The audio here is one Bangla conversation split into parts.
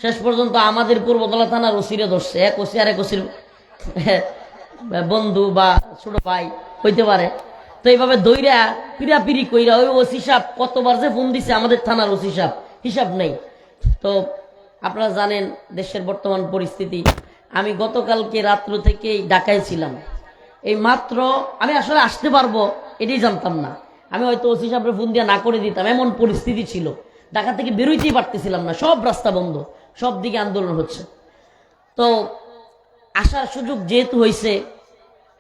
শেষ পর্যন্ত আমাদের পূর্বতলা থানার ওসিরে ধরছে, এক ওসি আর এক ওসির বন্ধু বা ছোট ভাই হইতে পারে। তো এইভাবে দইরা পিড়াপিড়ি কইরা ওই ওসি সাহেব কতবার যে ফোন দিছে আমাদের থানার ওসি সাহেব, হিসাব নেই। তো আপনারা জানেন দেশের বর্তমান পরিস্থিতি। আমি গতকালকে রাত্র থেকেই ঢাকায় ছিলাম। এই মাত্র আমি আসলে আসতে পারবো এটাই জানতাম না। আমি হয়তো ওসি সাহেবের ফোন দিয়ে না করে দিতাম, এমন পরিস্থিতি ছিল। ঢাকা থেকে বেরোইতেই পারতেছিলাম না, সব রাস্তা বন্ধ, সব দিকে আন্দোলন হচ্ছে। তো আসার সুযোগ যেহেতু হয়েছে,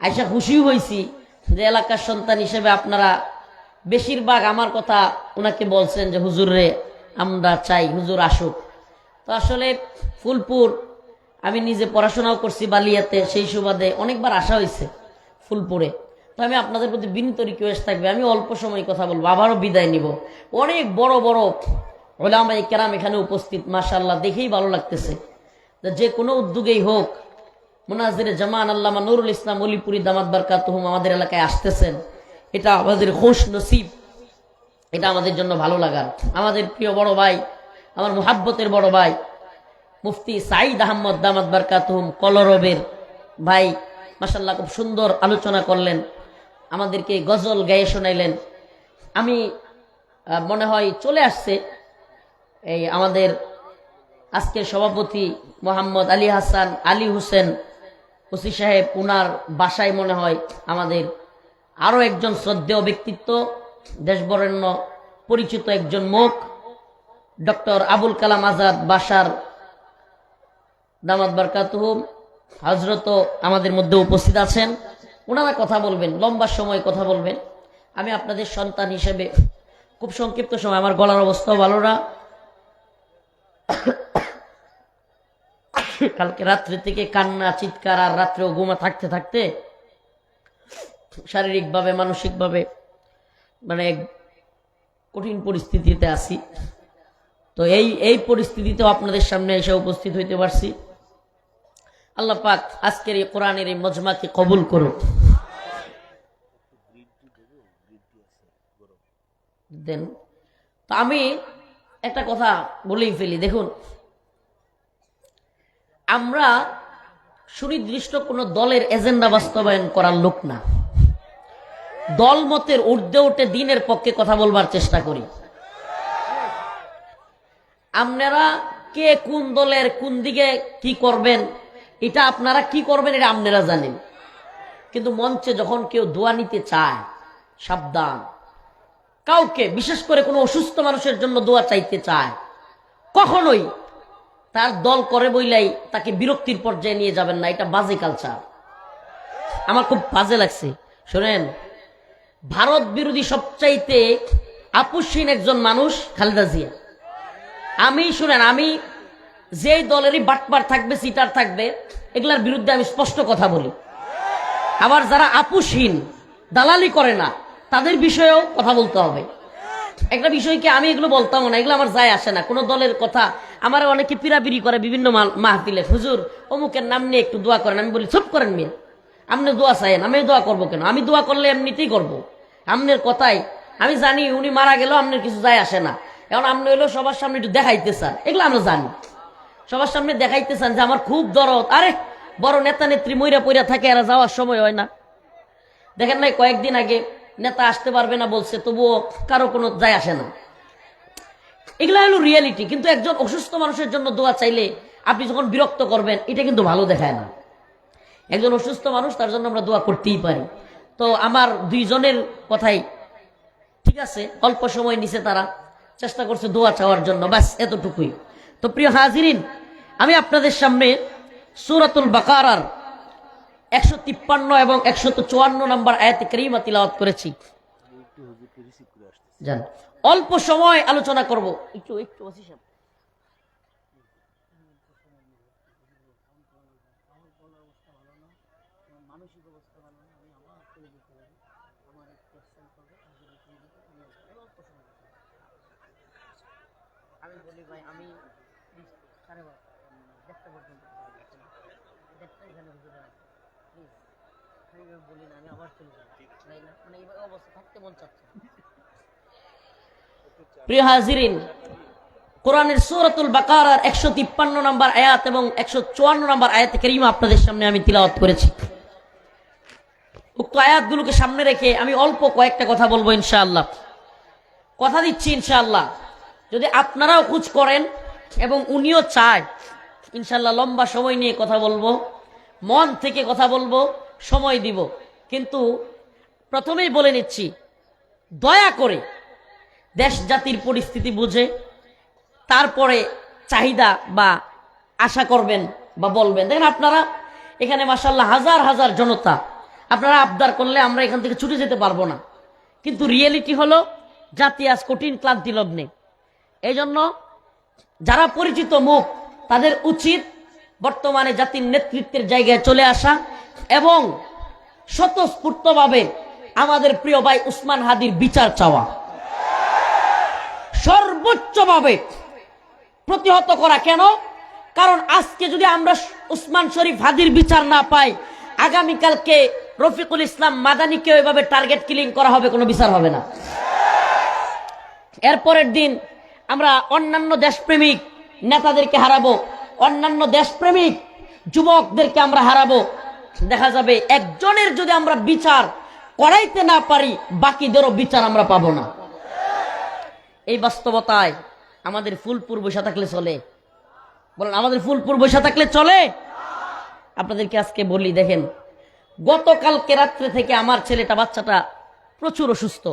আইসা খুশিও হয়েছি যে এলাকার সন্তান হিসেবে আপনারা বেশিরভাগ আমার কথা ওনাকে বলছেন যে হুজুর রে আমরা চাই, হুজুর আসুক। তো আসলে ফুলপুর আমি নিজে পড়াশোনাও করছি বালিয়াতে, সেই সুবাদে অনেকবার আসা হয়েছে ফুলপুরে। তো আমি আপনাদের প্রতি বিনীত রিকোয়েস্ট থাকবে, আমি অল্প সময় কথা বলবো, আবারও বিদায় নিব। অনেক বড় বড় ওলামায়ে কেরাম এখানে উপস্থিত, মাশাআল্লাহ, দেখেই ভালো লাগতেছে। যে কোনো উদ্যোগেই হোক, মুনাজিরে জামান আল্লামা নুরুল ইসলাম অলিপুরি দামাত বারকাতুহুম আমাদের এলাকায় আসতেছেন, এটা আমাদের খুশ নসিব, এটা আমাদের জন্য ভালো লাগার। আমাদের প্রিয় বড় ভাই, আমার মুহাব্বতের বড় ভাই মুফতি সাঈদ আহমদ দামাত বারকাতুহুম কলরবের ভাই, মাশাআল্লাহ খুব সুন্দর আলোচনা করলেন, আমাদেরকে গজল গায়ে শোনাইলেন। আমি মনে হয় চলে আসছে এই আমাদের আজকের সভাপতি মোহাম্মদ আলী হাসান আলী হোসেন ওসি সাহেব, উনার বাসায় মনে হয় আমাদের আরো একজন শ্রদ্ধেয় ব্যক্তিত্ব, দেশবরেণ্য পরিচিত একজন মুখ, ডক্টর আবুল কালাম আজাদ বাশার দামাত বারকাতুহুম হযরত আমাদের মধ্যে উপস্থিত আছেন। ওনারা কথা বলবেন, লম্বা সময় কথা বলবেন। আমি আপনাদের সন্তান হিসেবে খুব সংক্ষিপ্ত সময়, আমার গলার অবস্থাও ভালো না, কালকে রাত্রে থেকে কান্না চিৎকার আর রাত্রেও ঘুমা থাকতে থাকতে শারীরিকভাবে মানসিকভাবে মানে কঠিন পরিস্থিতিতে আছি। তো এই পরিস্থিতিতেও আপনাদের সামনে এসে উপস্থিত হইতে পারছি। আল্লাহ পাক আজকের এই কোরআনের এই মজমাকে কবুল করুক। দেন তো আমি একটা কথা বলেই ফেলি, দেখুন আমরা সুনির্দিষ্ট কোন দলের এজেন্ডা বাস্তবায়ন করার লোক না, দল মতের ঊর্ধ্বে উঠে দিনের পক্ষে কথা বলবার চেষ্টা করি। আপনারা কে কোন দলের কোন দিকে কি করবেন, এটা আপনারা কি করবেন এটা আপনারা জানেন, কিন্তু মঞ্চে যখন কেউ দোয়া নিতে চায় সাবধান। কাউকে বিশেষ করে কোনো অসুস্থ মানুষের জন্য দোয়া চাইতে চায়, কখনোই তার দল করে বইলাই তাকে বিরক্তির পর্যায়ে নিয়ে যাবেন না, এটা বাজে কালচার। আমার খুব বাজে লাগছে। শোনেন, ভারত বিরোধী সবচাইতে আপুসহীন একজন মানুষ খালেদা জিয়া। আমি যেই দলেরই বাটপার থাকবে, সিটার থাকবে, এগুলার বিরুদ্ধে আমি স্পষ্ট কথা বলি। আবার যারা আপুসহীন, দালালি করে না, তাদের বিষয়েও কথা বলতে হবে। একটা বিষয়কে আমি এগুলো বলতাম না, এগুলো আমার যায় আসে না। কোন দলের কথা আমার অনেকে পিরাপিরি করে বিভিন্ন মাহফিলে, হুজুর অমুকের নাম নিয়ে একটু দোয়া করেন। আমি বলি চুপ করেন মিয়া, আপনি দোয়া চাইেন, আমি দোয়া করবো কেন? আমি দোয়া করলে এমনিতেই করবো। আমনের কথাই আমি জানি উনি মারা গেলেও আপনার কিছু যায় আসে না। এখন আপনি হইলো সবার সামনে একটু দেখাইতে চান, এগুলো আমরা জানি। সবার সামনে দেখাইতে চান যে আমার খুব দরদ। আরে বড় নেতা নেত্রী মইরা পইরা থাকে, এরা যাওয়ার সময় হয় না। দেখেন নাই কয়েকদিন আগে নেতা আসতে পারবে না বলছে, তবুও কারো কোনো যায় আসে না। এগুলা হলো রিয়েলিটি। কিন্তু একজন অসুস্থ মানুষের জন্য দোয়া চাইলে আপনি যখন বিরক্ত করবেন, এটা কিন্তু ভালো দেখায় না। একজন অসুস্থ মানুষ, তার জন্য আমরা দোয়া করতেই পারি। তো আমার দুইজনের কথাই ঠিক আছে, অল্প সময় নিচে তারা চেষ্টা করছে দোয়া চাওয়ার জন্য, ব্যাস এতটুকুই। তো প্রিয় হাজিরিন, আমি আপনাদের সামনে সূরাতুল বাকারার 153 এবং 154 নম্বর আয়াতে কারিমা তিলাওয়াত করেছি। জান অল্প সময় আলোচনা করব, একটু ওসি সাহেব আমি বলি ভাই, আমি দেখতে পর্যন্ত বলি না, আমি আবার চলে যাবো, মানে এই অবস্থা থাকতে মন চাচ্ছে। প্রিয় হাজিরিন, কোরআনের সূরাতুল বাকারার 153 নম্বর আয়াত এবং 154 নম্বর আয়াত কারীমা আপনাদের সামনে আমি তিলাওয়াত করেছি। উক্ত আয়াতগুলোকে সামনে রেখে আমি অল্প কয়েকটা কথা বলবো ইনশাআল্লাহ। কথা দিচ্ছি ইনশাআল্লাহ যদি আপনারাও খোঁজ করেন এবং উনিও চায়, ইনশাআল্লাহ লম্বা সময় নিয়ে কথা বলবো, মন থেকে কথা বলবো, সময় দিব। কিন্তু প্রথমেই বলে নিচ্ছি, দয়া করে দেশ জাতির পরিস্থিতি বুঝে তারপরে চাহিদা বা আশা করবেন বা বলবেন। দেখেন আপনারা এখানে মাশাআল্লাহ হাজার হাজার জনতা, আপনারা আবদার করলে আমরা এখান থেকে ছুটে যেতে পারবো না, কিন্তু রিয়েলিটি হলো জাতি আজ কঠিন ক্লান্তি লগ্নে। এই জন্য যারা পরিচিত মুখ তাদের উচিত বর্তমানে জাতির নেতৃত্বের জায়গায় চলে আসা এবং স্বতঃস্ফূর্তভাবে আমাদের প্রিয় ভাই উসমান হাদির বিচার চাওয়া, সর্বোচ্চভাবে প্রতিহত করা। কেন? কারণ আজকে যদি আমরা উসমান শরীফ হাদির বিচার না পাই, আগামীকালকে রফিকুল ইসলাম মাদানিকে ওইভাবে টার্গেট কিলিং করা হবে, কোনো বিচার হবে না। এরপরের দিন আমরা অন্যান্য দেশপ্রেমিক নেতাদেরকে হারাবো, অন্যান্য দেশপ্রেমিক যুবকদেরকে আমরা হারাবো। দেখা যাবে একজনের যদি আমরা বিচার করাইতে না পারি, বাকিদেরও বিচার আমরা পাবো না। এই বাস্তবতায় আমাদের ফুলপুর বসে থাকলে চলে? বলেন, আমাদের ফুলপুর বসে থাকলে চলে? আপনাদেরকে আজকে বলি, দেখেন গতকালকে রাত্রে থেকে আমার ছেলেটা, বাচ্চাটা প্রচুর অসুস্থ,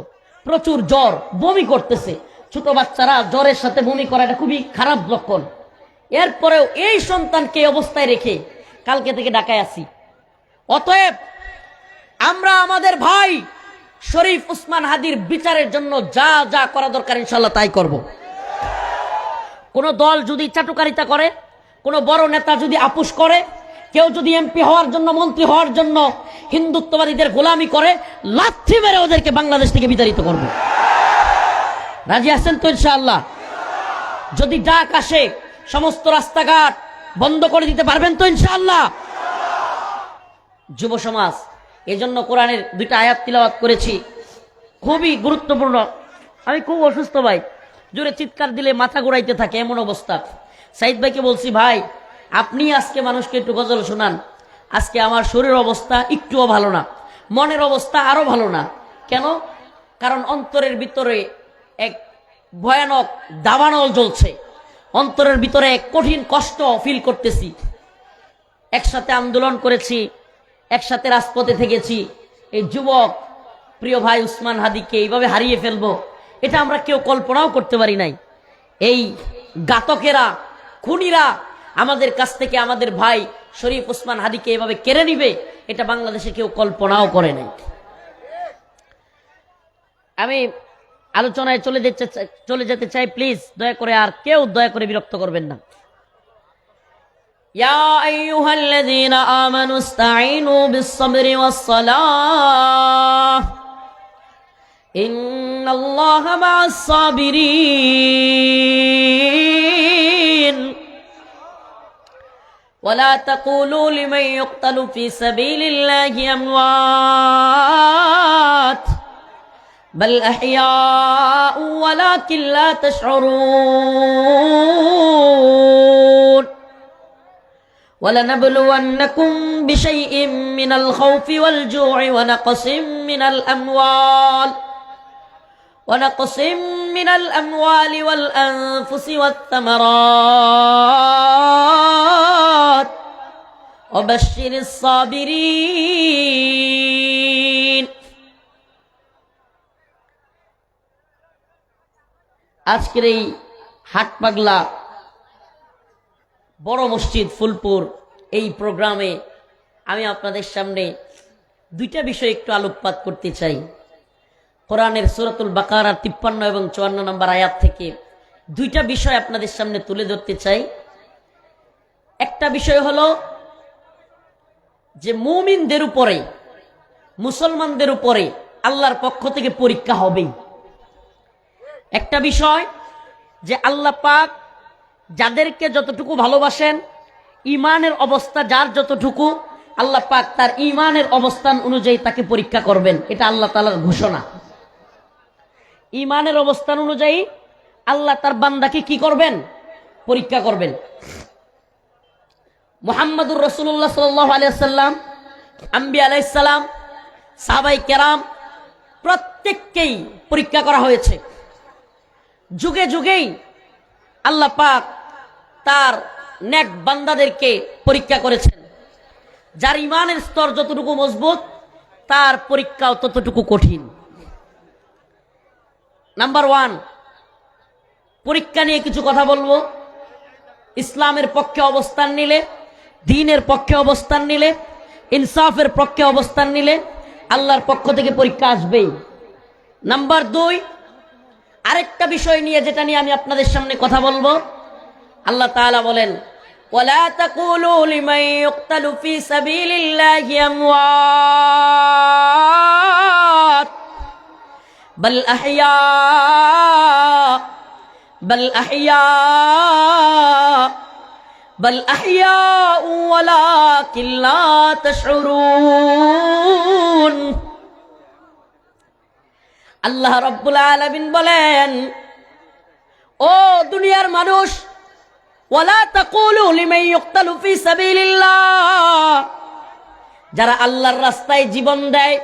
প্রচুর জ্বর, বমি করতেছে। ছোট বাচ্চারা জ্বরের সাথে বমি করা এটা খুবই খারাপ লক্ষণ। এরপরেও এই সন্তানকে অবস্থায় রেখে কালকে থেকে ঢাকায় আসি। অতএব আমরা আমাদের ভাই শরীফ উসমান হাদির বিচারের জন্য যা যা করা দরকার ইনশাআল্লাহ তাই করব। কোন দল যদি চাটুকারিতা করে, কোন বড় নেতা যদি আপোষ করে, কেউ যদি এমপি হওয়ার জন্য, মন্ত্রী হওয়ার জন্য হিন্দুত্ববাদীদের গোলামি করে, লাথি মেরে ওদেরকে বাংলাদেশ থেকে বিতাড়িত করব। রাজি আছেন তো ইনশাআল্লাহ? যদি ডাক আসে সমস্ত রাস্তাঘাট বন্ধ করে দিতে পারবেন তো ইনশাআল্লাহ? যুব সমাজ, এজন্য কোরআনের দুইটা আয়াত তিলাওয়াত করেছি, খুবই গুরুত্বপূর্ণ। আমি খুব অসুস্থ ভাই, জোরে চিৎকার দিলে মাথা ঘুরাইতে থাকে এমন অবস্থা। সাইদ ভাইকে বলছি, ভাই আপনি আজকে মানুষকে একটু গজল শোনান। আজকে আমার শরীরের অবস্থা একটুও ভালো না, মনের অবস্থা আরো ভালো না। কেন? কারণ অন্তরের ভিতরে এক ভয়ানক দাবানল জ্বলছে, অন্তরের ভিতরে এক কঠিন কষ্ট ফিল করতেছি। একসাথে আন্দোলন করেছি, একসাথে রাজপথে থেকেছি। এই যুবক প্রিয় ভাই উসমান হাদিকে এইভাবে হারিয়ে ফেলবো, এটা আমরা কেউ কল্পনাও করতে পারি নাই। এই ঘাতকেরা, খুনিরা আমাদের কাছ থেকে আমাদের ভাই শরীফ উসমান হাদিকে এভাবে কেড়ে নিবে, এটা বাংলাদেশে কেউ কল্পনাও করে নাই। আমি আলোচনায় চলে যেতে চাই। প্লিজ দয়া করে, আর কেউ দয়া করে বিরক্ত করবেন না। ইয়া আইয়ুহাল্লাযীনা আমানু ইসতাঈনু বিস-সাবরি ওয়াস-সালাহ ইন্নাল্লাহা মা'আস-সাবিরিন ওয়ালা তাকুলু লিমান ইউকতালু ফী সাবিলিল্লাহি আমওয়াত বাল আহইয়াউ ওয়ালাকিন লা তাশউরুন ولنبلونكم بشيء من الخوف والجوع ونقص من الأموال والأنفس والثمرات وبشر الصابرين। আজকের এই হাট পাগলা বড় মসজিদ ফুলপুর এই প্রোগ্রামে আমি আপনাদের সামনে দুইটা বিষয় একটু আলোকপাত করতে চাই। কোরআনের সূরাতুল বাকারার 53 এবং 54 নম্বর আয়াত থেকে দুইটা বিষয় আপনাদের সামনে তুলে ধরতে চাই। একটা বিষয় হলো যে মুমিনদের উপরে, মুসলমানদের উপরে আল্লাহর পক্ষ থেকে পরীক্ষা হবেই। একটা বিষয় যে আল্লাহ পাক যাদেরকে যতটুকু ভালোবাসেন, ইমানের অবস্থা যার যতটুকু, আল্লাহ পাক তার ইমানের অবস্থান অনুযায়ী তাকে পরীক্ষা করবেন। এটা আল্লাহ তাআলার ঘোষণা। ইমানের অবস্থান অনুযায়ী আল্লাহ তার বান্দাকে কি করবেন? পরীক্ষা করবেন। মুহাম্মদুর রাসূলুল্লাহ সাল্লাল্লাহু আলাইহি ওয়াসাল্লাম, আম্বিয়া আলাইহিস সালাম, সাহাবায়ে কেরাম প্রত্যেককেই পরীক্ষা করা হয়েছে। যুগে যুগেই আল্লাহ পাক তার নেক বান্দাদেরকে পরীক্ষা করেছেন। যার ইমানের স্তর যতটুকু মজবুত, তার পরীক্ষাও ততটুকু কঠিন। নাম্বার 1, পরীক্ষা নিয়ে কিছু কথা বলবো। ইসলামের পক্ষে অবস্থান নিলে, দ্বীনের পক্ষে অবস্থান নিলে, ইনসাফের পক্ষে অবস্থান নিলে আল্লাহর পক্ষ থেকে পরীক্ষা আসবেই। নাম্বার 2, আরেকটা বিষয় নিয়ে, যেটা নিয়ে আমি আপনাদের সামনে কথা বলবো। আল্লাহ তাআলা বলেন, ওয়ালা তাকুলু লিমান ইউকতালু ফি সাবিলিল্লাহি আমওয়াত বাল আহইয়া ওয়ালাকিন লা তাশউরুন। আল্লাহ রাব্বুল আলামিন বলেন, ও দুনিয়ার মানুষ, ওয়ালা তাকুলু লিমান ইউকতালু ফি সাবিলিল্লাহ, যারা আল্লাহর রাস্তায় জীবন দেয়,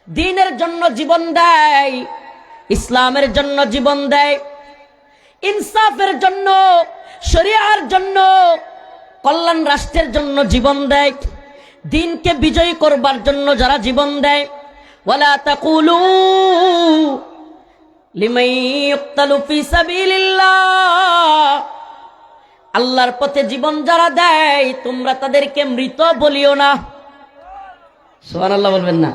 দ্বীনের জন্য জীবন দেয়, ইসলামের জন্য জীবন দেয়, ইনসাফের জন্য, শরিয়ার জন্য, কল্যাণ রাষ্ট্রের জন্য জীবন দেয়, দ্বীনকে বিজয়ী করবার জন্য যারা জীবন দেয়, ওয়ালা তাকুলু লিমান ইউকতালু ফি সাবিলিল্লাহ, আল্লাহর পথে জীবন যারা দেয় তোমরা তাদেরকে মৃত বলিও না। সুবহানাল্লাহ বলবেন না?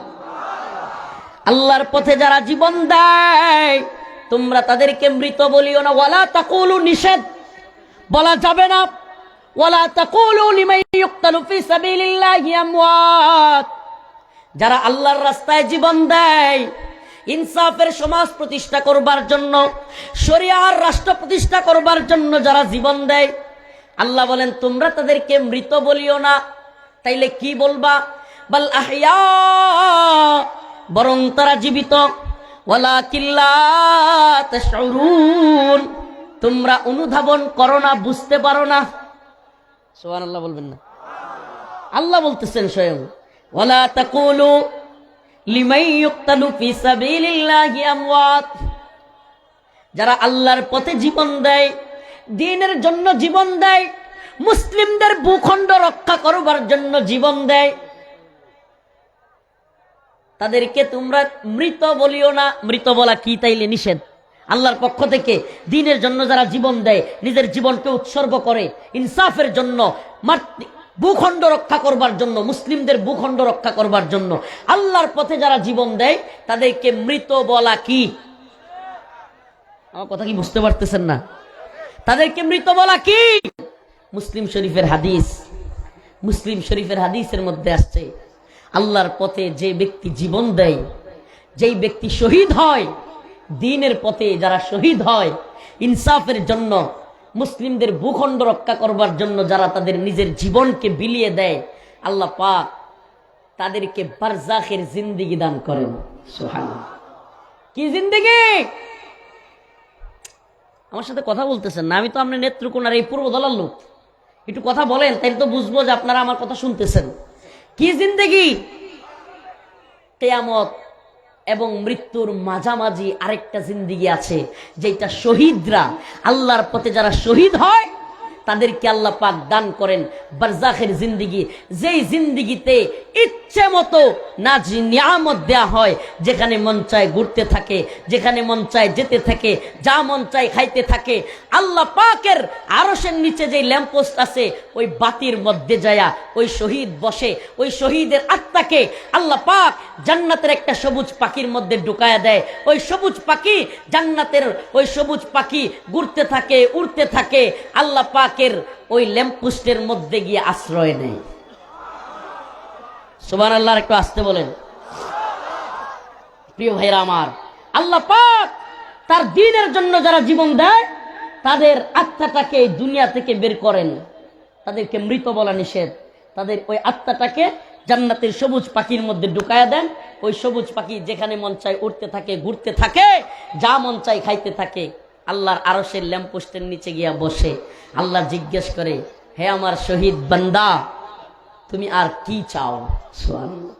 আল্লাহর পথে যারা জীবন দেয় তোমরা তাদেরকে মৃত বলিও না। ওয়ালা তাকুলু, নিষেধ, বলা যাবে না। ওয়ালা তাকুলু লিমান ইউকতালু ফি সাবিলিল্লাহি আমওয়াত, যারা আল্লাহর রাস্তায় জীবন দেয়, ইনসাফের সমাজ প্রতিষ্ঠা করবার জন্য, শরিয়ার রাষ্ট্র প্রতিষ্ঠা করবার জন্য যারা জীবন দেয়, আল্লাহ বলেন তোমরা তাদেরকে মৃত বলিও না। তাইলে কি বলবা? বাল আহইয়া, বরং তারা জীবিত। ওয়ালাকিন লা তাশউরুন, তোমরা অনুধাবন করো না, বুঝতে পারো না। সুবহানাল্লাহ বলবেন না? আল্লাহ বলতেছেন স্বয়ং, ওয়ালা তাকুলু লিমান ইউকতালু ফি সাবিলিল্লাহি আমওয়াত, যারা আল্লাহর পথে জীবন দেয়, দ্বীনের জন্য জীবন দেয়, মুসলিমদের ভূখণ্ড রক্ষা করবার জন্য জীবন দেয়, তাদেরকে তোমরা মৃত বলিও না। মৃত বলা কি তাইলে নিষেধ আল্লাহর পক্ষ থেকে। দ্বীনের জন্য যারা জীবন দেয়, নিজের জীবনকে উৎসর্গ করে ইনসাফের জন্য, ভূখণ্ড রক্ষা করবার জন্য, মুসলিমদের ভূখণ্ড রক্ষা করবার জন্য আল্লাহর পথে যারা জীবন দেয় তাদেরকে মৃত বলা কি? আমার কথা কি বুঝতে পারতেছেন না? তাদেরকে মৃত বলা কি? মুসলিম শরীফের হাদিস, মুসলিম শরীফের হাদিসের মধ্যে আসছে, আল্লাহর পথে যে ব্যক্তি জীবন দেয়, যেই ব্যক্তি শহীদ হয়, দ্বীনের পথে যারা শহীদ হয়, ইনসাফের জন্য, মুসলিমদের ভূখণ্ড রক্ষা করবার জন্য যারা তাদের নিজের জীবনকে বিলিয়ে দেয়, আল্লাহ পাক তাদেরকে বারজাখের জিন্দেগি দান করেন। সুবহানাল্লাহ। কি জিন্দেগি? আমার সাথে কথা বলতেছেন না? আমি তো আপনার নেত্রকোনার এই পূর্ব দলার লোক। একটু কথা বলেন, তাইলে তো বুঝবো যে আপনারা আমার কথা শুনতেছেন। কি জিন্দেগি? কিয়ামত এবং মৃত্যুর মাঝামাঝি আরেকটা জিন্দেগি আছে, যেটা শহীদরা, আল্লাহর পথে যারা শহীদ হয় তাদেরকে আল্লাহ পাক দান করেন বারজাখের জিন্দেগি, যেই জিন্দেগিতে ইচ্ছে মতো নিয়ামত দেয়া হয়, যেখানে মন চায় ঘুরতে থাকে, যেখানে মন চায় যেতে থাকে, যা মন চায় খাইতে থাকে। আল্লাহ পাকের আরশের নিচে যে ল্যাম্পপোস্ট আছে, ওই বাতির মধ্যে যায়া ওই শহীদ বসে, ওই শহীদের আত্মাকে আল্লাহ পাক জান্নাতের একটা সবুজ পাখির মধ্যে ঢুকায়া দেয়। ওই সবুজ পাখি, জান্নাতের ওই সবুজ পাখি ঘুরতে থাকে, উড়তে থাকে, আল্লাহ পাকের ওই ল্যাম্পপোস্টের মধ্যে গিয়ে আশ্রয় নেয়। সুবহানাল্লাহ। একটু আসতে বলেন। প্রিয় ভাইরা আমার, আল্লাহ পাক তার দ্বীনের জন্য যারা জীবন দেয় তাদের আত্মাটাকে দুনিয়া থেকে বের করেন, তাদেরকে মৃত বলা নিষেধ। তাদের ওই আত্মাটাকে জান্নাতের সবুজ পাখির মধ্যে ঢুকায়া দেন। ওই সবুজ পাখি যেখানে মন চায় উড়তে থাকে, ঘুরতে থাকে, যা মন চায় খাইতে থাকে। আল্লাহর আরশের ল্যাম্পপোস্টের নিচে গিয়া বসে আল্লাহ জিজ্ঞেস করে, হে আমার শহীদ বান্দা, তুমি আর কি চাও? সুবহানাল্লাহ,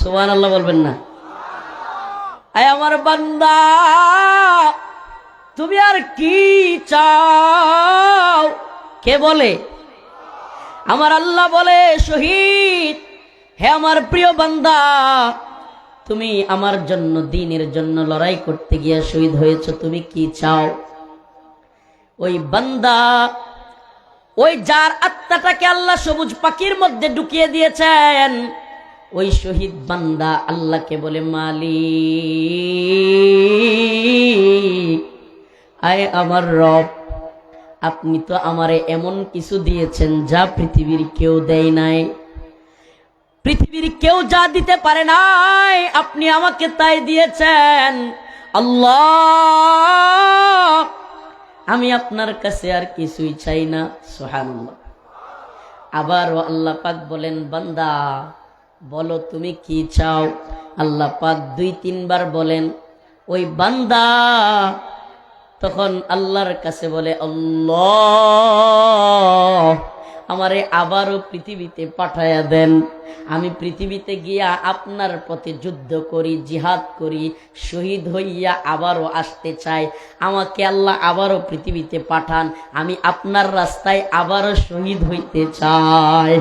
সুবহানাল্লাহ বলবেন না? হে আমার বান্দা, তুমি আর কি চাও? কে বলে? আমার আল্লাহ বলে, শহীদ, হে আমার প্রিয় বান্দা, তুমি আমার জন্য, দ্বীনের জন্য লড়াই করতে গিয়ে শহীদ হয়েছ, তুমি কি চাও? ওই বান্দা, ওই যার আত্মাটাকে আল্লাহ সবুজ পাখির মধ্যে ঢুকিয়ে দিয়েছেন, ওই শহীদ বান্দা আল্লাহকে বলে, মালিক, আয় আমার রব, আপনি তো আমারে এমন কিছু দিয়েছেন যা পৃথিবীর কেউ দেয় নাই, পৃথিবীর কেউ যা দিতে পারে নাই, আপনি আমাকে তাই দিয়েছেন। আল্লাহ, আমি আপনার কাছে আর কিছুই চাই না। সুবহানাল্লাহ। আবার আল্লাহ পাক বলেন, বান্দা বলো তুমি কি চাও? আল্লাহ পাক 2-3 বার বলেন। ওই বান্দা তখন আল্লাহর কাছে বলে, আল্লাহ, আমারে আবারও পৃথিবীতে পাঠায়া দেন, আমি পৃথিবীতে গিয়া আপনার পথে যুদ্ধ করি, জিহাদ করি, শহীদ হইয়া আবারও আসতে চাই, আমাকে আল্লাহ আবারও পৃথিবীতে পাঠান, আমি আপনার রাস্তায় আবারও শহীদ হইতে চাই।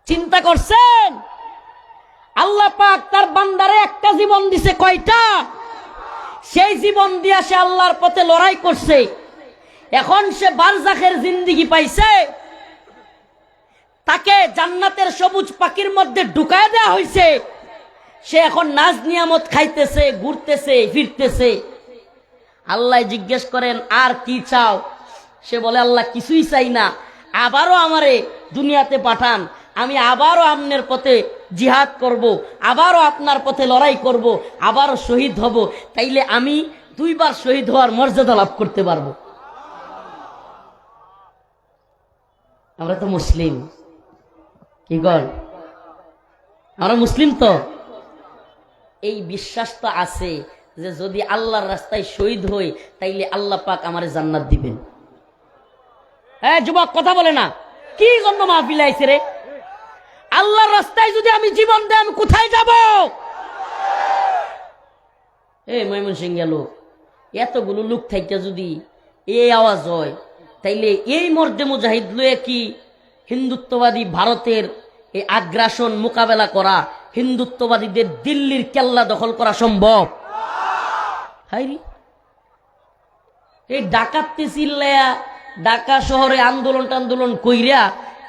চিন্তা করছেন? আল্লাহ পাক তার বান্দারে একটা জীবন দিছে, কয়টা? সেই জীবন দিয়া সে আল্লাহর পথে লড়াই করছে, এখন সে বারজাখের জিন্দেগি পাইছে, তাকে জান্নাতের সবুজ পাখির মধ্যে ঢুকায় দেওয়া হয়েছে, সে এখন নাজ নিয়ামত খাইতেছে, ঘুরতেছে, ফিরতেছে। আল্লাহ জিজ্ঞেস করেন, আর কি চাও? সে বলে, আল্লাহ কিছুই চাই না, আবারও আমারে দুনিয়াতে পাঠান, আমি আবারও আপনার পথে জিহাদ করব, আবারও আপনার পথে লড়াই করব, আবারও শহীদ হব, তাইলে আমি 2 বার শহীদ হওয়ার মর্যাদা লাভ করতে পারবো। আমরা তো মুসলিম, কি গল? আমরা মুসলিম তো, এই বিশ্বাস তো আছে যে যদি আল্লাহর রাস্তায় শহীদ হই তাইলে আল্লাহ পাক আমারে জান্নাত দিবেন। হ্যাঁ যুবক, কথা বলে না, কি জন্য মাহফিল আইছে রে? আল্লাহর রাস্তায় যদি আমি জীবন দেই, আমি কোথায় যাব? এই ময়মনসিংহ লোক, এতগুলো লোক থাইকা যদি এই আওয়াজ হয়, তাইলে এই মর্দে মুজাহিদ লয়ে কি হিন্দুত্ববাদী ভারতের এই আগ্রাসন মোকাবেলা করা, হিন্দুত্ববাদীদের দিল্লির কেল্লা দখল করা সম্ভব? হাইরি, এই ডাকাতি চিল্লায়া ঢাকা শহরে আন্দোলন কইরা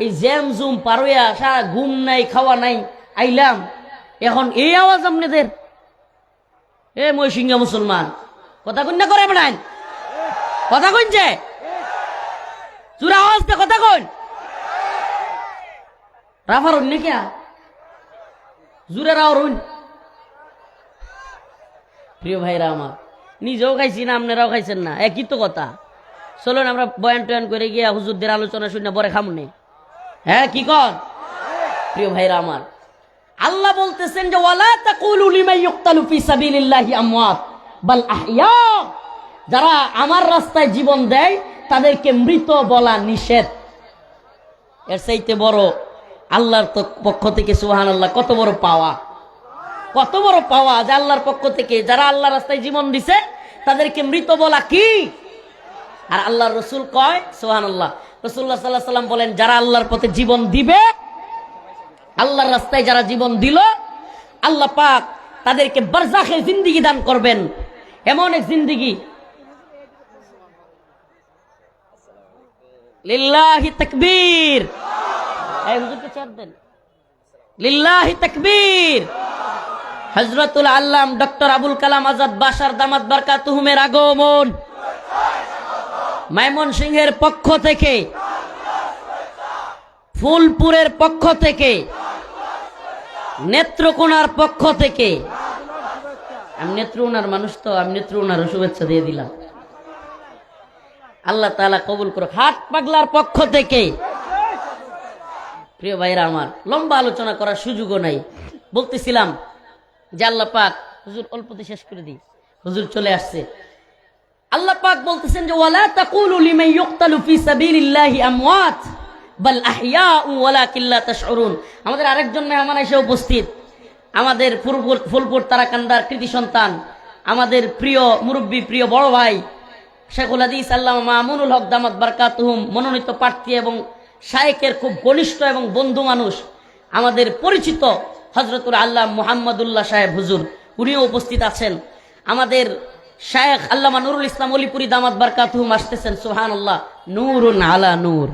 এই জ্যাম জুম পারোয়া, সারা ঘুম নাই খাওয়া নাই আইলাম, এখন এই আওয়াজ আপনাদের? এ ময়সিংহা মুসলমান, কথা কন না করে বেড়ান, কথা কইছে চূড়া আওয়াজ দে, কথা কন রাফার অন্য কে জুড়ে রাওর। প্রিয় ভাইরা আমার, নিজেও খাইছি না, আপনারাও খাইছেন না, একই তো কথা। চলুন আমরা বয়ান টয়ান করে গিয়া হুজুরদের আলোচনা শুনে পরে খামনে। হ্যাঁ কি কর? প্রিয় ভাইরা আমার, আল্লাহ বলতেছেন যে ওয়ালা তাকুলু লিমান ইউকতালু ফি সাবিলিল্লাহি আমওয়াত বাল আহইয়া, যারা আমার রাস্তায় জীবন দেয় তাদেরকে মৃত বলা নিষেধ। এর চাইতে বড় আল্লাহর পক্ষ থেকে সুবহানাল্লাহ কত বড় পাওয়া, কত বড় পাওয়া যে আল্লাহর পক্ষ থেকে যারা আল্লাহর রাস্তায় জীবন দিছে তাদেরকে মৃত বলা কি? আর আল্লাহর রাসূল কয় সুবহানাল্লাহ, রাসূলুল্লাহ সাল্লাল্লাহু আলাইহি ওয়াসাল্লাম বলেন, যারা আল্লাহর পথে জীবন দিবে, আল্লাহর রাস্তায় যারা জীবন দিল, আল্লাহ পাক তাদেরকে বারজাখের জিন্দেগি দান করবেন, এমন এক জিন্দেগি। লিল্লাহি তাকবীর, এই হুজুরকে চাপ দেন, লিল্লাহি তাকবীর। হযরতুল আল্লাম ডক্টর আবুল কালাম আজাদ বাশার দামাত বারকাতুহুমের আগমন ময়মনসিংহের পক্ষ থেকে, ফুলপুরের পক্ষ থেকে, নেত্রকোনার পক্ষ থেকে, আমি নেত্রকোনার মানুষ তো, আমি নেত্রকোনার শুভেচ্ছা দিয়ে দিলাম। আল্লাহ তাআলা কবুল করুক। হাট পাগলার পক্ষ থেকে, প্রিয় ভাইরা আমার, লম্বা আলোচনা করার সুযোগও নাই, বলতেছিলাম যে আল্লাহ পাক, হুজুর অল্পতে শেষ করে দিই, হুজুর চলে আসছে। আল্লাহ পাক বলতেছেন যে ওয়ালা তাকুলু লিমান ইউকতালু ফি সাবিলিল্লাহি আমওয়াত বাল আহইয়াউ ওয়ালাকিন লা তাশউরুন। আমাদের আরেকজন মেহমান এসে উপস্থিত, আমাদের ফুলপুর তারাকান্দার কৃতি সন্তান, আমাদের প্রিয় মুরব্বী, প্রিয় বড় ভাই শেখুল হাদিস আল্লামা মামুনুল হক দামাত বারকাতুহুম, মনোনীত প্রার্থী এবং শায়েখের খুব ঘনিষ্ঠ এবং বন্ধু মানুষ, আমাদের পরিচিত হযরতুল আল্লাহ মুহাম্মদুল্লাহ সাহেব হুজুর, উনিও উপস্থিত আছেন। আমাদের শায়েখ আল্লামা নুরুল ইসলাম অলিপুরি দামাত বারকাতুহুম আসতেছেন। সুবহানাল্লাহ, নূরুন আলা নূর।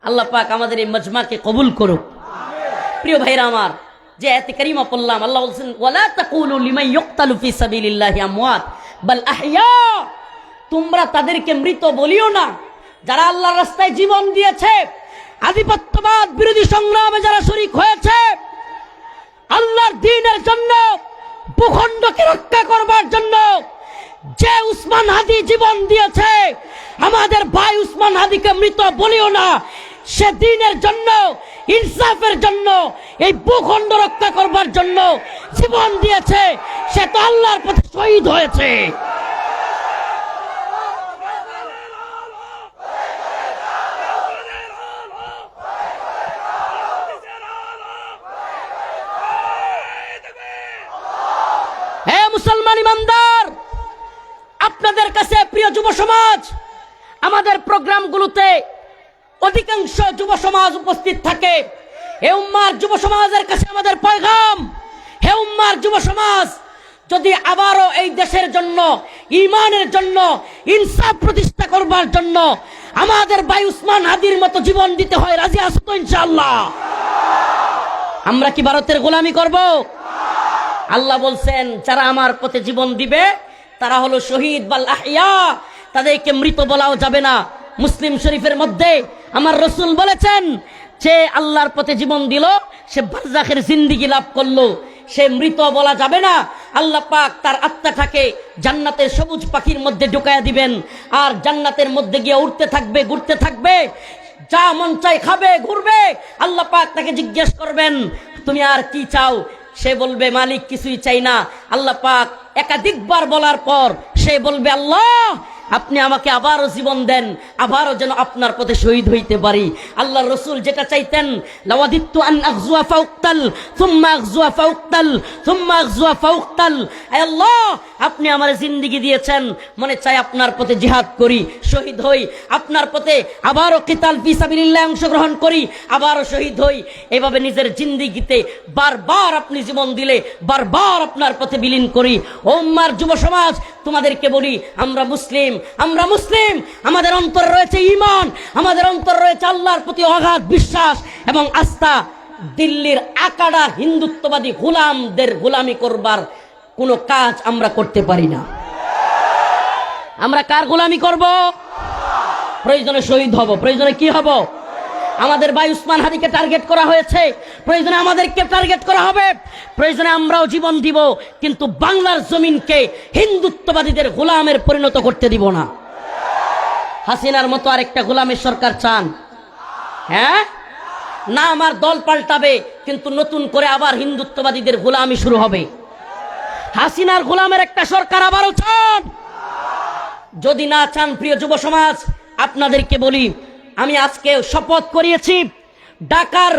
আল্লাহ পাক আমাদের এই মজমাকে কবুল করুক। প্রিয় ভাইরা আমার, যে আয়াতে কারিমা পড়লাম, আল্লাহ বলছেন ওয়ালা তাকুলু লিমান ইউকতালু ফি সাবিলিল্লাহি আমওয়াত বাল আহইয়া, তোমরা তাদেরকে মৃত বলিও না যারা আল্লাহর রাস্তায় জীবন দিয়েছে, আধিপত্যবাদ বিরোধী সংগ্রামে যারা শরীক হয়েছে, আল্লাহর দ্বীনের জন্য, ভূখণ্ডকে রক্ষা করবার জন্য যে উসমান হাদি জীবন দিয়েছে, আমাদের ভাই উসমান হাদিকে মৃত বলিও না। সে দ্বীনের জন্য, ইনসাফের জন্য, এই ভূখণ্ড রক্ষা করবার জন্য জীবন দিয়েছে। সে তো আল্লাহর পথে শহীদ হয়েছে। হে মুসলমান ইমানদার, আপনাদের কাছে প্রিয় যুব সমাজ, আমাদের প্রোগ্রামগুলোতে অধিকাংশ যুব সমাজ উপস্থিত থাকে। হে উম্মার যুব সমাজের কাছে আমাদের পয়গাম, হে উম্মার যুব সমাজ, যদি আবারও এই দেশের জন্য, ঈমানের জন্য, ইনসাফ প্রতিষ্ঠা করবার জন্য আমাদের ভাই উসমান হাদির মতো জীবন দিতে হয়, রাজি আছো তো ইনশাআল্লাহ? আমরা কি ভারতের গোলামি করব? আল্লাহ বলছেন যারা আমার পথে জীবন দিবে তারা হলো শহীদ বাল আহইয়া, তাদেরকে মৃত বলাও যাবে না। মুসলিম শরীফের মধ্যে আমার রাসূল বলেছেন, যে আল্লাহর পথে জীবন দিল সে বারজাখের জিন্দেগি লাভ করলো, সে মৃত বলা যাবে না। আল্লাহ পাক তার আত্মাটাকে জান্নাতের সবুজ পাখির মধ্যে ঢুকায়া দিবেন, আর জান্নাতের মধ্যে গিয়ে উঠতে থাকবে, ঘুরতে থাকবে, যা মন চাই খাবে, ঘুরবে। আল্লাহ পাক তাকে জিজ্ঞেস করবেন তুমি আর কি চাও? সে বলবে মালিক কিছুই চাই না। আল্লাহ পাক একাধিকবার বলার পর সে বলবে আল্লাহ আপনি আমাকে আবারও জীবন দেন, আবারও যেন আপনার পথে শহীদ হইতে পারি। আল্লাহর রাসূল যেটা চাইতেন, লাওয়াদিতু আন আগজুয়া ফাউকতাল সুম্মা আগজুয়া ফাউকতাল সুম্মা আগজুয়া ফাউকতাল। আয় আল্লাহ, আপনি আমার জিন্দেগি দিয়েছেন, মনে চাই আপনার পথে জিহাদ করি, শহীদ হই, আপনার পথে আবারও কিতাল ফি সাবিলিল্লাহ অংশগ্রহণ করি, আবারও শহীদ হই। এভাবে নিজের জিন্দেগিতে বারবার আপনি জীবন দিলে বারবার আপনার পথে বিলীন করি। ও উম্মার যুব সমাজ, তোমাদেরকে বলি, আমরা মুসলিম, আমরা মুসলিম, আমাদের অন্তর রয়েছে ঈমান, আমাদের অন্তর রয়েছে আল্লাহর প্রতি অগাধ বিশ্বাস এবং আস্থা। দিল্লির আকাড়া হিন্দুত্ববাদী গোলামদের গোলামি করবার কোনো কাজ আমরা করতে পারি না। আমরা কার গোলামি করব? প্রয়োজনে শহীদ হব, প্রয়োজনে কি হব? আমাদের ভাই উসমান হাদিকে টার্গেট করা হয়েছে, প্রয়োজনে আমাদেরকে টার্গেট করা হবে, প্রয়োজনে আমরাও জীবন দিব, কিন্তু বাংলার জমিনকে হিন্দুত্ববাদীদের গোলামের পরিণত করতে দিব না। হাসিনার মতো আরেকটা গোলামের সরকার চান? হ্যাঁ না, আমার দল পাল্টাবে কিন্তু নতুন করে আবার হিন্দুত্ববাদীদের গোলামি শুরু হবে। হাসিনার গোলামের একটা সরকার আবারও চান? যদি না চান, প্রিয় যুব সমাজ, আপনাদেরকে বলি, আমি আজকে শপথ করিয়েছি, ঢাকার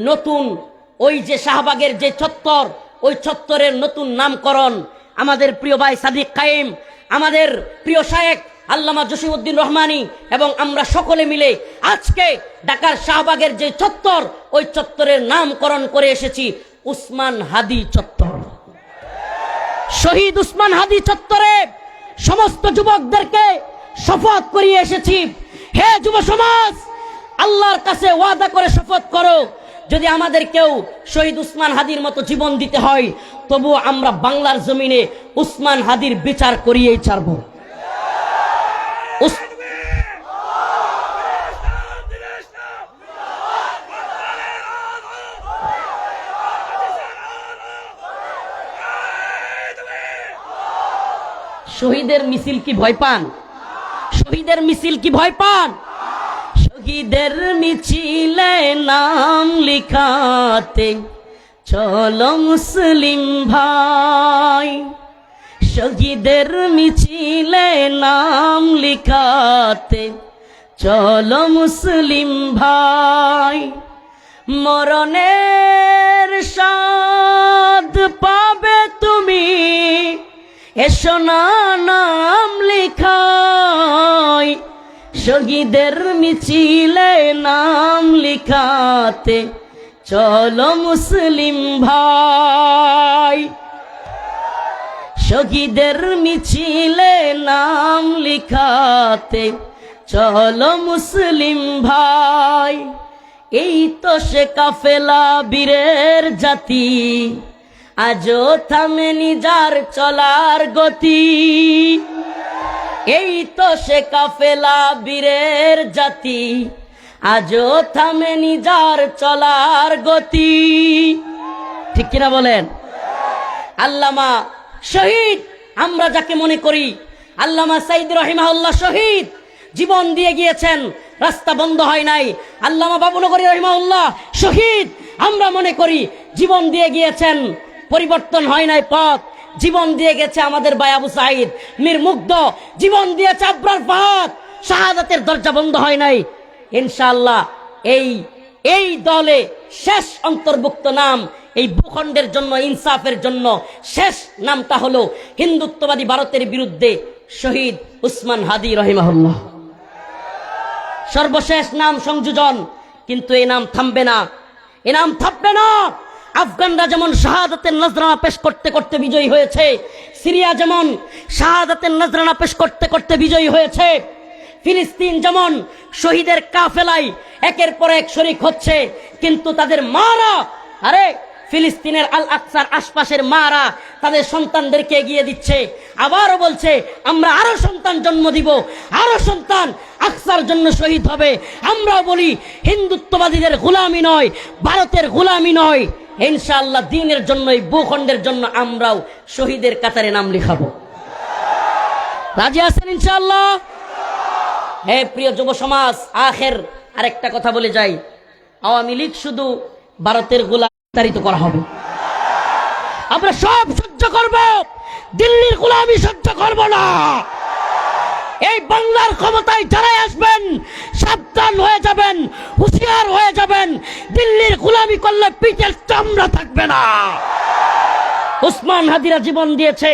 নতুন ওই যে শাহবাগের যে চত্বর, ওই চত্বরের নতুন নামকরণ আমাদের প্রিয় ভাই সাদিক কায়েম, আমাদের প্রিয় শায়েখ আল্লামা জসিমউদ্দিন রহমানী এবং আমরা সকলে মিলে আজকে ঢাকার শাহবাগের যে চত্বর, ওই চত্বরের নামকরণ করে এসেছি উসমান হাদি চত্বর। শহীদ উসমান হাদি চত্বরে সমস্ত যুবকদেরকে শপথ করিয়ে এসেছি। হে যুব সমাজ, আল্লাহর কাছে ওয়াদা করে শপথ করো, যদি আমাদের কেউ শহীদ উসমান হাদির মতো জীবন দিতে হয়, তবু আমরা বাংলার জমিনে উসমান হাদির বিচার করিয়েই ছাড়ব। শহীদের মিছিল কি ভয় পান? শহীদের মিছিল কি ভয় পান? শহীদের মিছিলে নাম লিখাতে চলো মুসলিম ভাই, শহীদের মিছিলে নাম লিখাতে চলো মুসলিম ভাই, মরণের স্বাদ পাবে তুমি, এসো না নাম লিখাই। শহীদের মিছিলে নাম লিখাতে চলো মুসলিম ভাই, শহীদের মিছিলে নাম লিখাতে চলো মুসলিম ভাই। এই তো সে কাফেলা বীরের জাতি, আজও থামেনি যার চলার গতি। এই তো সে কাফেলা বীরের জাতি, আজও থামেনি যার চলার গতি। ঠিক কিনা বলেন? আল্লামা শহীদ আমরা যাকে মনে করি, আল্লামা সাইদ রহিমাহুল্লাহ শহীদ, জীবন দিয়ে গিয়েছেন, রাস্তা বন্ধ হয় নাই। আল্লামা বাবুনগরী রহিমাহুল্লাহ শহীদ, আমরা মনে করি জীবন দিয়ে গিয়েছেন, পরিবর্তন হয় নাই পথ। জীবন দিয়ে গেছে আমাদের ভাই আবু সাঈদ মীর মুগ্ধ, জীবন দিয়েছে আবরার ফাহাদ, শাহাদাতের দরজা বন্ধ হয় নাই। ইনশাআল্লাহ এই দলে শেষ অন্তর্ভুক্ত নাম, এই ভূখণ্ডের জন্য, ইনসাফের জন্য শেষ নামটা হলো হিন্দুত্ববাদী ভারতের বিরুদ্ধে শহীদ উসমান হাদি রহিমাহুল্লাহ। সর্বশেষ নাম সংযোজন, কিন্তু এই নাম থামবে না, এই নাম থামবে না। আফগানরা যেমন শাহাদাতের নজরানা পেশ করতে করতে বিজয়ী হয়েছে, সিরিয়া যেমন শাহাদাতের নজরানা পেশ করতে করতে বিজয়ী হয়েছে, ফিলিস্তিন যেমন শহীদের কাফেলায় একের পর এক শরীক হচ্ছে, কিন্তু তাদের মারা, আরে ফিলিস্তিনের আল আকসার আশপাশের মারা তাদের সন্তানদেরকে এগিয়ে দিচ্ছে, আবারও বলছে আমরা আরো সন্তান জন্ম দিব, আরো সন্তান আকসার জন্য শহীদ হবে। আমরাও বলি হিন্দুত্ববাদীদের গোলামি নয়, ভারতের গোলামি নয়, ইনশাআল্লাহ দ্বীনের জন্য, এই ভূখণ্ডের জন্য আমরাও শহীদের কাতারে নাম লিখাবো। রাজি আছেন ইনশাআল্লাহ? হে প্রিয় যুব সমাজ, আখের আরেকটা কথা বলে যাই, আওয়ামী লীগ শুধু ভারতের গোলামি বিস্তারিত করা হবে, আমরা সব সহ্য করব, দিল্লির গোলামি সহ্য করব না। এই বাংলার ক্ষমতায় যারাই আসবেন সাবধান হয়ে যাবেন, হুঁশিয়ার হয়ে যাবেন, দিল্লির গোলামি করলে পিঠের চামড়া থাকবে না। উসমান হাদিরা জীবন দিয়েছে,